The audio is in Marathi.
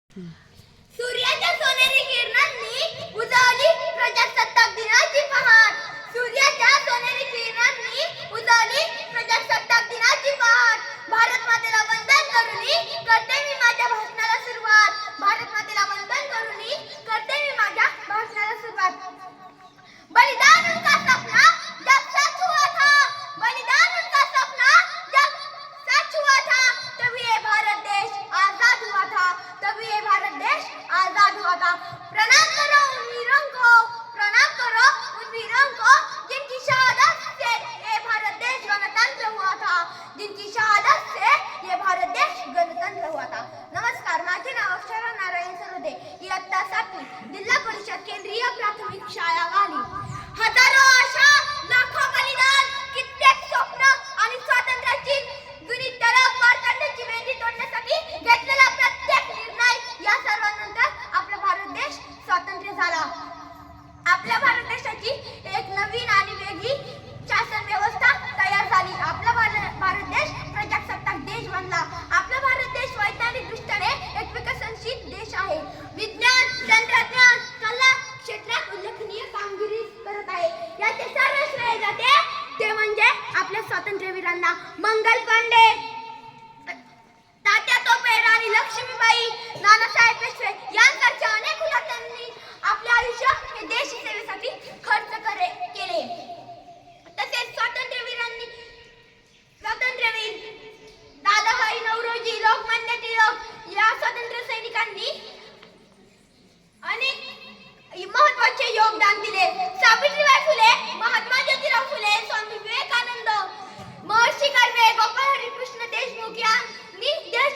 सूर्याच्या सोनेरी किरणांनी उजळली प्रजासत्ताक दिनाची पहाट. सूर्याच्या सोनेरी किरणांनी उजळली प्रजासत्ताक दिनाची पहाट. भारत मातेला वंदन करूनी करते मी माझ्या भाषणाला सुरुवात. भारत मातेला वंदन करूनी करते मी माझ्या भाषणाला सुरुवात. बलिदान उनका सपना जब सच हुआ था, बलिदान उनका सपना जब सच हुआ था, तभी ये भारत देश आजाद हुआ था, तभी ये भारत देश आजाद हुआ था. प्रणाम करो उन वीरों को, प्रणाम करो उन वीरों को जिनकी शहादत से ये भारत देश गणतंत्र हुआ था, जिनकी शहादत से ये भारत देश गणतंत्र हुआ था. नमस्कार, माझे नाव अक्षरा नारायण सरोदे, इयत्ता 7वी, जिल्हा परिषद केंद्रीय प्राथमिक शाळा वाली. हजारो आशा, लाखो बलिदान, कित्येक स्वप्न आणि स्वातंत्र्याची जुनी तडफ वारकऱ्यांची वेदी तोडण्यासाठी घेतलेला प्रत्येक निर्णय, या सर्वांनंतर आपला भारत देश स्वातंत्र्य झाला. आपल्या भारत देशाची एक नवीन आणि वेगळी शासन व्यवस्था तयार झाली. आपला भारत देश प्रजासत्ताक देश बनला. आपला भारत देश वैज्ञानिक दृष्टीने एक विकसनशील देश आहे. विज्ञान, तंत्रज्ञान, कला क्षेत्रात उल्लेखनीय कामगिरी करत आहे. याचे सर्व श्रेय जाते ते म्हणजे आपल्या स्वातंत्र्यवीरांना. मंगल पांडे, तात्या तोपे, राणी लक्ष्मीबाई, नानासाहेब पेशवे यांसारख्या अनेक हुतात्म्यांनी आपले आयुष्य हे देश सेवेसाठी खर्च केले. तसेच स्वातंत्र्यवीर दादाभाई नौरोजी, लोकमान्य टिळक या स्वातंत्र्य सैनिकांनी अनेक महत्त्वाचे योगदान दिले. सावित्रीबाई फुले, महात्मा ज्योतिराव फुले, स्वामी विवेकानंद, महर्षी कर्वे, गोपाळ हरिकृष्ण देशमुख यांनी देश